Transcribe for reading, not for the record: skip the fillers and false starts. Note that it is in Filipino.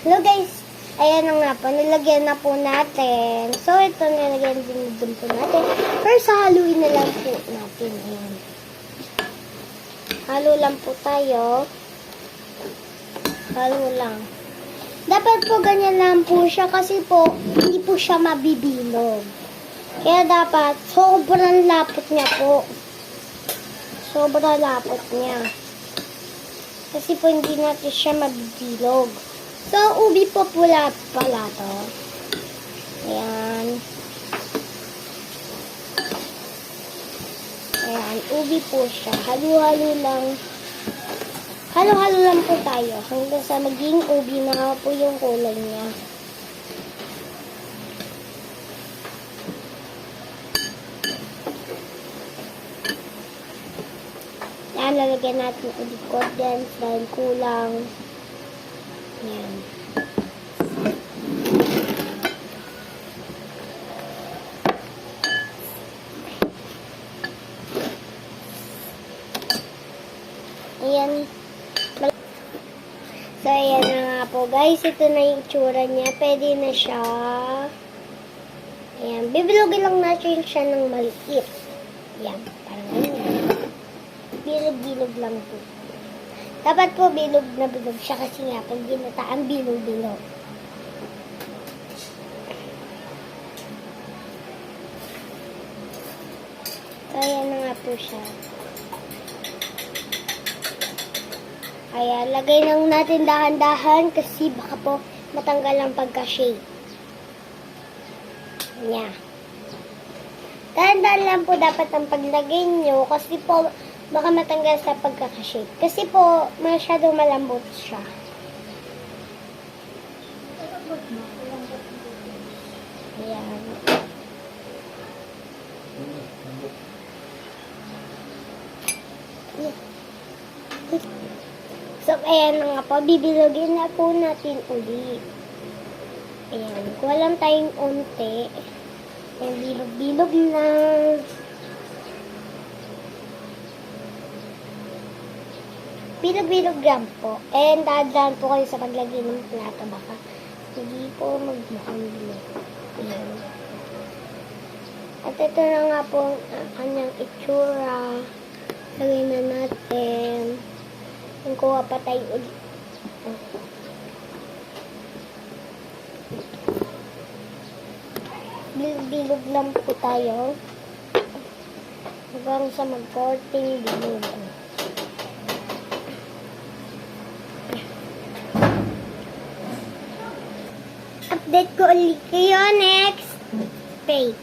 Hello guys, ayan na nga po, nilagyan na po natin. So, ito nilagyan din po natin. First, haluin na lang po natin. Ayan. Halo lang po tayo. Halo lang. Dapat po ganyan lang po siya kasi po, hindi po siya mabibilog. Kaya dapat, sobrang lapot niya po. Sobrang lapot niya. Kasi po, hindi natin siya mabibilog. So, ubi po pula pala to. Ayan. Ayan, ubi po siya. Halo-halo lang. Halo-halo lang po tayo. Hanggang sa maging ubi na po yung kulay niya. Ayan, lalagyan natin ulit condensed dahil kulang. Ayan. Ayan. So, ayan na nga po, guys. Ito na yung itsura niya. Pwede na siya. Ayan. Bibilogin lang natin siya ng maliit. Ayan. Parang ganyan. Bilog-bilog lang po. Dapat po bilog na bilog siya kasi nga pag ginataan bilog-bilog. So, ayan na nga po siya. Ayan, lagay lang natin dahan-dahan kasi baka po matanggal ang pagka-shape niya. Dahan-dahan lang po dapat ang paglagay nyo kasi po baka matanggal sa pagkakashape. Kasi po, masyadong malambot siya. Ayan. So, ayan na nga po. Bibilogin na po natin ulit. Ayan. Kuha lang tayong unti. Ayan, bilog-bilog na. Bilog-bilog lang po. And dahan po kayo sa paglagay ng plato. Baka hindi po magmukhang bilog. Ayan. At ito na nga po ang kanyang itsura. Lagay na natin. Yung kuha pa tayo ulit. Bilog-bilog lang po tayo. Hanggang sa mag-coating bilog. Update ko ulit kayo next page.